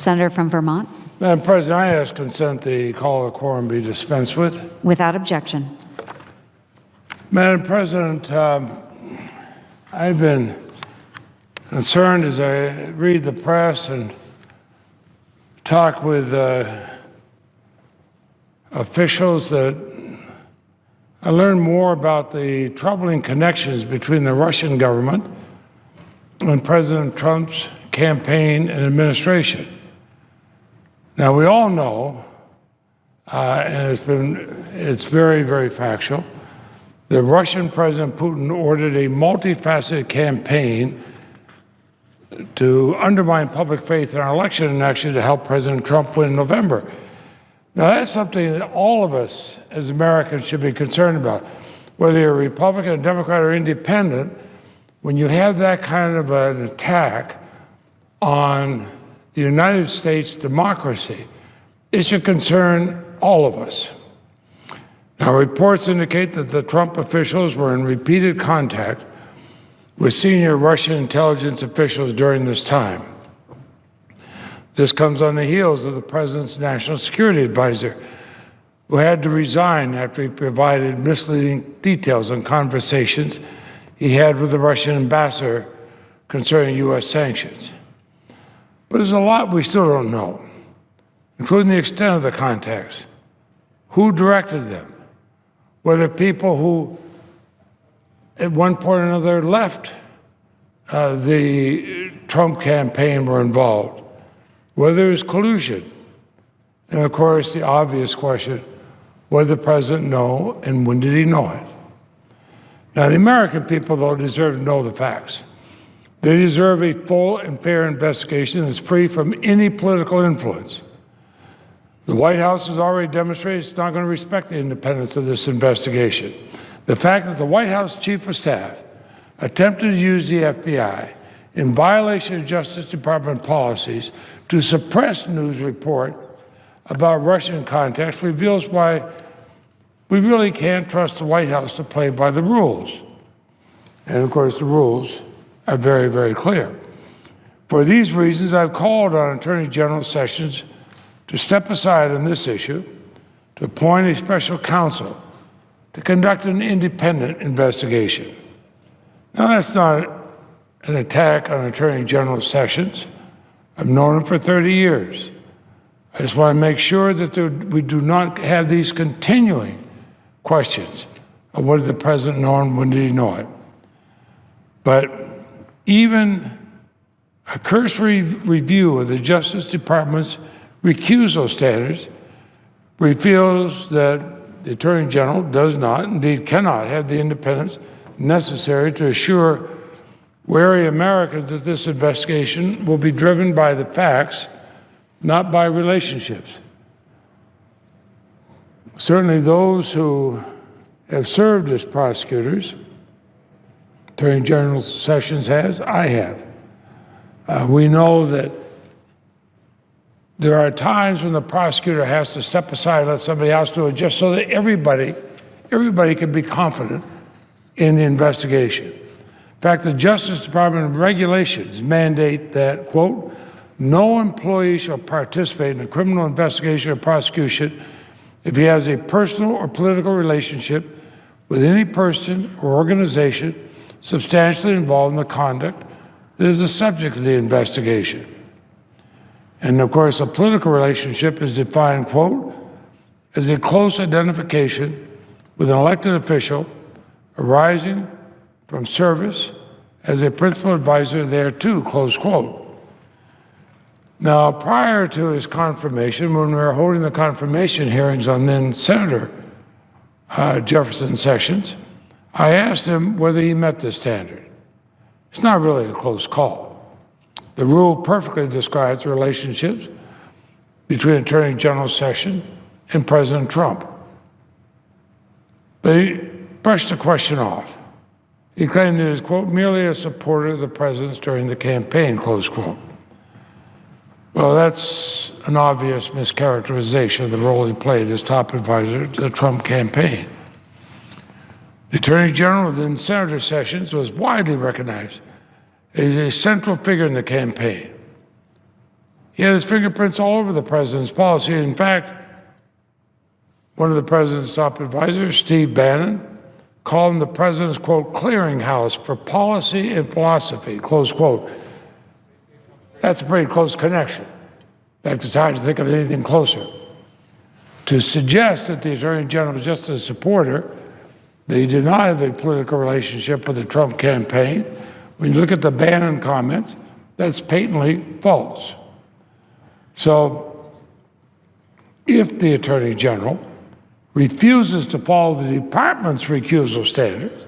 Senator from Vermont. Madam President, I ask consent the call of the quorum be dispensed with. Without objection. Madam President, I've been concerned as I read the press and talk with officials that I learn more about the troubling connections between the Russian government and President Trump's campaign and administration. Now, we all know, and it's very, very factual, that Russian President Putin ordered a multifaceted campaign to undermine public faith in our election and actually to help President Trump win in November. Now, that's something that all of us as Americans should be concerned about. Whether you're a Republican, a Democrat, or independent, when you have that kind of an attack on the United States democracy, it should concern all of us. Now, reports indicate that the Trump officials were in repeated contact with senior Russian intelligence officials during this time. This comes on the heels of the president's national security advisor, who had to resign after he provided misleading details on conversations he had with the Russian ambassador concerning U.S. sanctions. But there's a lot we still don't know, including the extent of the contacts, who directed them, whether people who at one point or another left the Trump campaign were involved, whether there was collusion, and of course the obvious question, what did the president know and when did he know it? Now, the American people, though, deserve to know the facts. They deserve a full and fair investigation that's free from any political influence. The White House has already demonstrated it's not going to respect the independence of this investigation. The fact that the White House Chief of Staff attempted to use the FBI in violation of Justice Department policies to suppress news report about Russian contacts reveals why we really can't trust the White House to play by the rules. And of course, the rules are very, very clear. For these reasons, I've called on Attorney General Sessions to step aside on this issue, to appoint a special counsel to conduct an independent investigation. Now, that's not an attack on Attorney General Sessions. I've known him for 30 years. I just want to make sure that we do not have these continuing questions of what did the president know and when did he know it. But even a cursory review of the Justice Department's recusal standards reveals that the Attorney General does not, indeed cannot, have the independence necessary to assure wary Americans that this investigation will be driven by the facts, not by relationships. Certainly those who have served as prosecutors, Attorney General Sessions has, I have. We know that there are times when the prosecutor has to step aside and let somebody else do it just so that everybody can be confident in the investigation. In fact, the Justice Department regulations mandate that, quote, no employee shall participate in a criminal investigation or prosecution if he has a personal or political relationship with any person or organization substantially involved in the conduct that is the subject of the investigation. And of course, a political relationship is defined, quote, as a close identification with an elected official arising from service as a principal advisor thereto, close quote. Now, prior to his confirmation, when we were holding the confirmation hearings on then Senator Jefferson Sessions, I asked him whether he met this standard. It's not really a close call. The rule perfectly describes the relationships between Attorney General Sessions and President Trump. But he brushed the question off. He claimed he was, quote, merely a supporter of the president's during the campaign, close quote. Well, that's an obvious mischaracterization of the role he played as top advisor to the Trump campaign. The Attorney General, then Senator Sessions, was widely recognized as a central figure in the campaign. He had his fingerprints all over the president's policy. In fact, one of the president's top advisors, Steve Bannon, called him the president's, quote, clearinghouse for policy and philosophy, close quote. That's a pretty close connection. In fact, it's hard to think of anything closer. To suggest that the Attorney General was just a supporter, that he did not have a political relationship with the Trump campaign, when you look at the Bannon comments, that's patently false. So, if the Attorney General refuses to follow the department's recusal standards,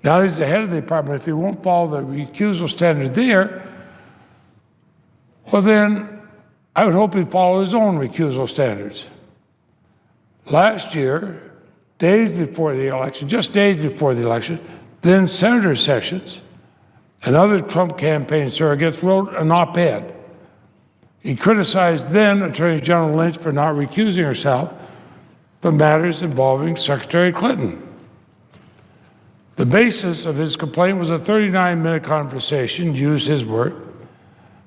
now he's the head of the department, if he won't follow the recusal standard there, well then, I would hope he'd follow his own recusal standards. Last year, days before the election, just days before the election, then Senator Sessions and other Trump campaign surrogates wrote an op-ed. He criticized then Attorney General Lynch for not recusing herself from matters involving Secretary Clinton. The basis of his complaint was a 39-minute conversation, use his word,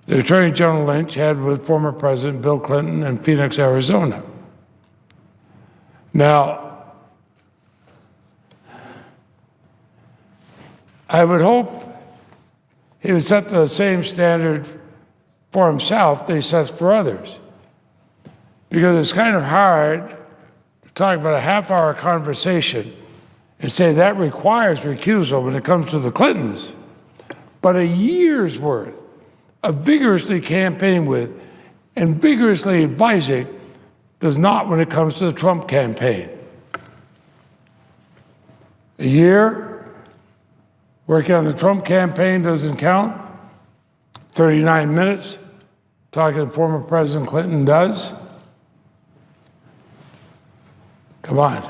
that Attorney General Lynch had with former President Bill Clinton in Phoenix, Arizona. Now, I would hope he would set the same standard for himself that he sets for others, because it's kind of hard talk about a half-hour conversation and say that requires recusal when it comes to the Clintons, but a year's worth of vigorously campaigning with and vigorously advising does not when it comes to the Trump campaign. A year working on the Trump campaign doesn't count. 39 minutes talking to former President Clinton does. Come on.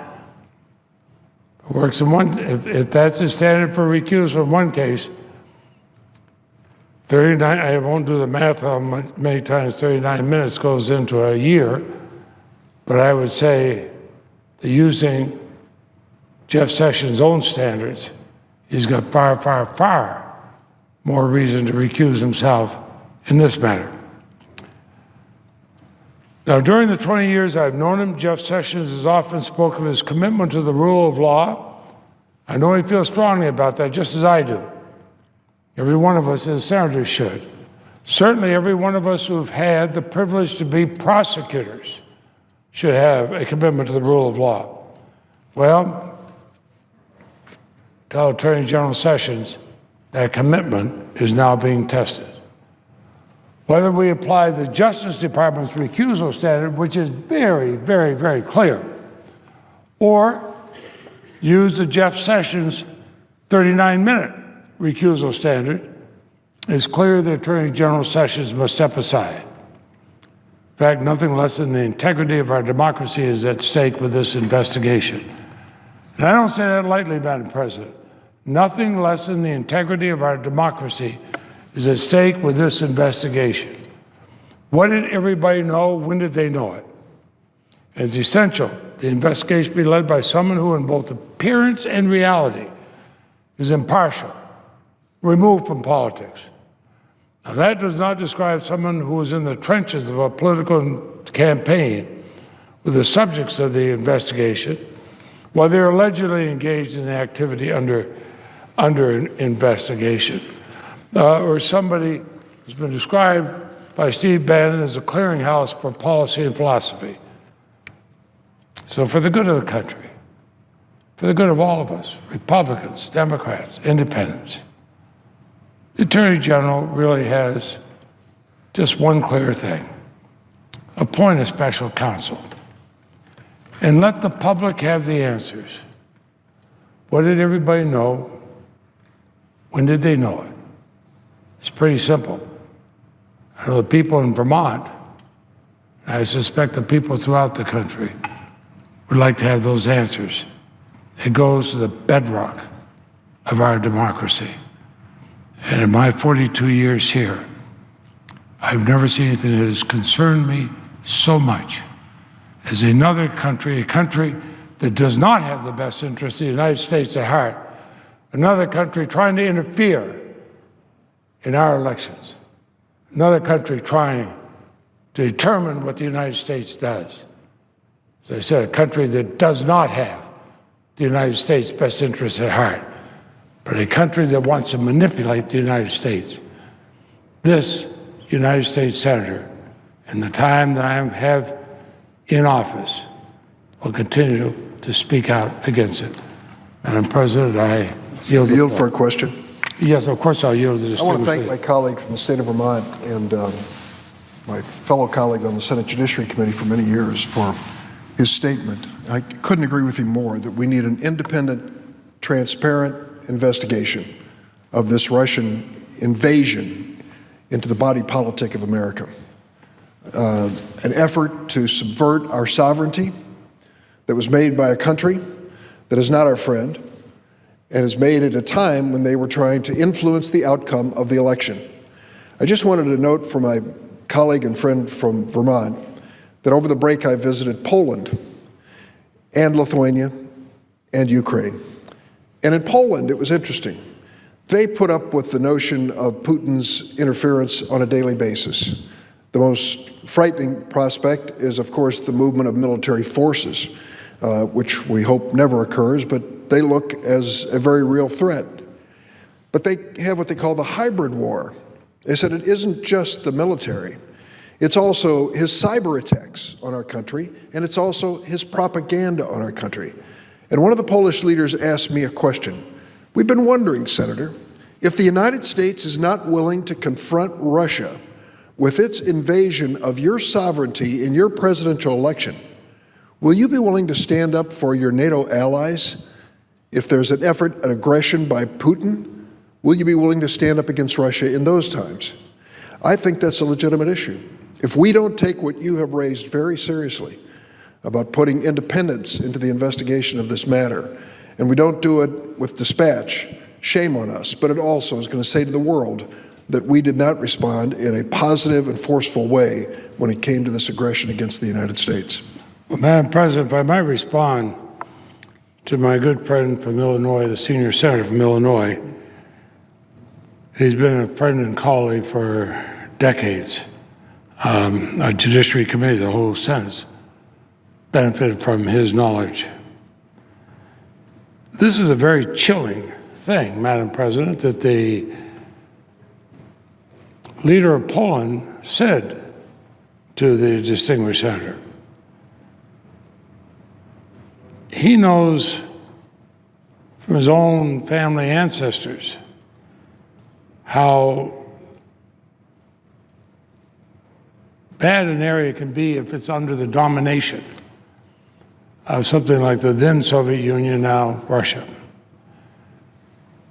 It works in one, if that's the standard for recusal in one case, 39, I won't do the math how many times 39 minutes goes into a year, but I would say that using Jeff Sessions' own standards, he's got far, far, far more reason to recuse himself in this matter. Now, during the 20 years I've known him, Jeff Sessions has often spoken of his commitment to the rule of law. I know he feels strongly about that, just as I do. Every one of us as senators should. Certainly every one of us who've had the privilege to be prosecutors should have a commitment to the rule of law. Well, tell Attorney General Sessions that commitment is now being tested. Whether we apply the Justice Department's recusal standard, which is very, very, very clear, or use the Jeff Sessions 39-minute recusal standard, it's clear that Attorney General Sessions must step aside. In fact, nothing less than the integrity of our democracy is at stake with this investigation. And I don't say that lightly, Madam President. Nothing less than the integrity of our democracy is at stake with this investigation. What did everybody know? When did they know it? It's essential the investigation be led by someone who, in both appearance and reality, is impartial, removed from politics. Now, that does not describe someone who is in the trenches of a political campaign with the subjects of the investigation, while they're allegedly engaged in activity under investigation. Or somebody who's been described by Steve Bannon as a clearinghouse for policy and philosophy. So for the good of the country, for the good of all of us, Republicans, Democrats, Independents, the Attorney General really has just one clear thing: appoint a special counsel and let the public have the answers. What did everybody know? When did they know it? It's pretty simple. I know the people in Vermont, and I suspect the people throughout the country, would like to have those answers. It goes to the bedrock of our democracy. And in my 42 years here, I've never seen anything that has concerned me so much as another country, a country that does not have the best interests of the United States at heart, another country trying to interfere in our elections, another country trying to determine what the United States does. As I said, a country that does not have the United States' best interests at heart, but a country that wants to manipulate the United States. This United States Senator, in the time that I have in office, will continue to speak out against it. Madam President, I yield for a question. Yes, of course I'll yield to the I want to distinguished thank my colleague from the state of Vermont and my fellow colleague on the Senate Judiciary Committee for many years for his statement. I couldn't agree with him more that we need an independent, transparent investigation of this Russian invasion into the body politic of America. An effort to subvert our sovereignty that was made by a country that is not our friend and is made at a time when they were trying to influence the outcome of the election. I just wanted to note for my colleague and friend from Vermont that over the break I visited Poland and Lithuania and Ukraine. And in Poland, it was interesting. They put up with the notion of Putin's interference on a daily basis. The most frightening prospect is, of course, the movement of military forces, which we hope never occurs, but they look as a very real threat. But they have what they call the hybrid war. They said it isn't just the military. It's also his cyber attacks on our country, and it's also his propaganda on our country. And one of the Polish leaders asked me a question. We've been wondering, Senator, if the United States is not willing to confront Russia with its invasion of your sovereignty in your presidential election, will you be willing to stand up for your NATO allies? If there's an effort at aggression by Putin, will you be willing to stand up against Russia in those times? I think that's a legitimate issue. If we don't take what you have raised very seriously about putting independence into the investigation of this matter, and we don't do it with dispatch, shame on us. But it also is going to say to the world that we did not respond in a positive and forceful way when it came to this aggression against the United States. Well, Madam President, if I might respond to my good friend from Illinois, the senior senator from Illinois. He's been a friend and colleague for decades. Our Judiciary Committee, the whole Senate, benefited from his knowledge. This is a very chilling thing, Madam President, that the leader of Poland said to the distinguished senator. He knows from his own family ancestors how bad an area can be if it's under the domination of something like the then Soviet Union, now Russia.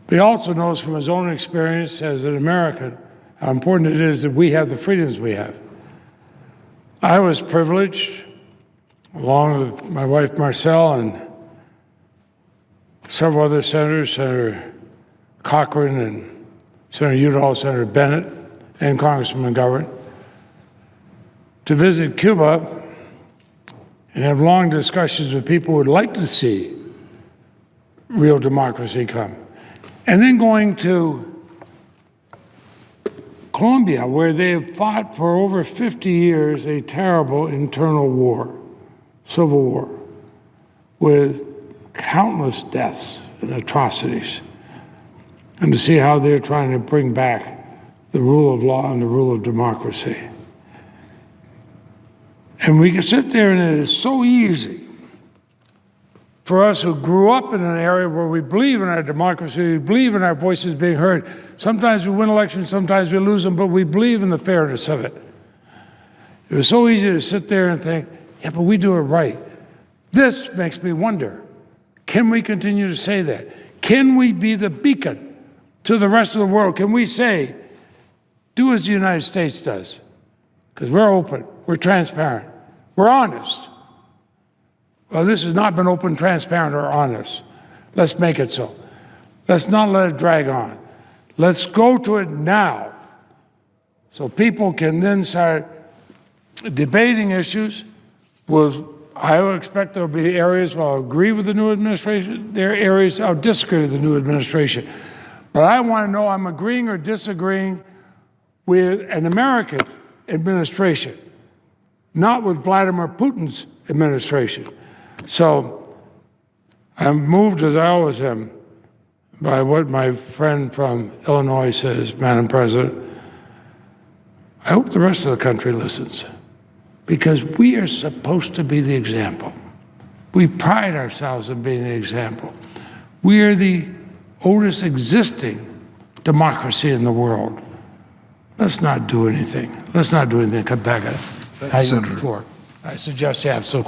But he also knows from his own experience as an American how important it is that we have the freedoms we have. I was privileged, along with my wife Marcelle and several other senators, Senator Cochran and Senator Udall, Senator Bennett, and Congressman McGovern, to visit Cuba and have long discussions with people who would like to see real democracy come. And then going to Colombia, where they have fought for over 50 years a terrible internal war, civil war, with countless deaths and atrocities, and to see how they're trying to bring back the rule of law and the rule of democracy. And we can sit there, and it is so easy for us who grew up in an area where we believe in our democracy, we believe in our voices being heard. Sometimes we win elections, sometimes we lose them, but we believe in the fairness of it. It was so easy to sit there and think, yeah, but we do it right. This makes me wonder, can we continue to say that? Can we be the beacon to the rest of the world? Can we say, do as the United States does? Because we're open, we're transparent, we're honest. Well, this has not been open, transparent, or honest. Let's make it so. Let's not let it drag on. Let's go to it now so people can then start debating issues. I would expect there will be areas where I'll agree with the new administration. There are areas I'll disagree with the new administration. But I want to know I'm agreeing or disagreeing with an American administration not with Vladimir Putin's administration. So I'm moved, as I always am, by what my friend from Illinois says, Madam President. I hope the rest of the country listens, because we are supposed to be the example. We pride ourselves in being the example. We are the oldest existing democracy in the world. Let's not do anything. Let's not do anything. Come back at it. Senator. I suggest the absolute.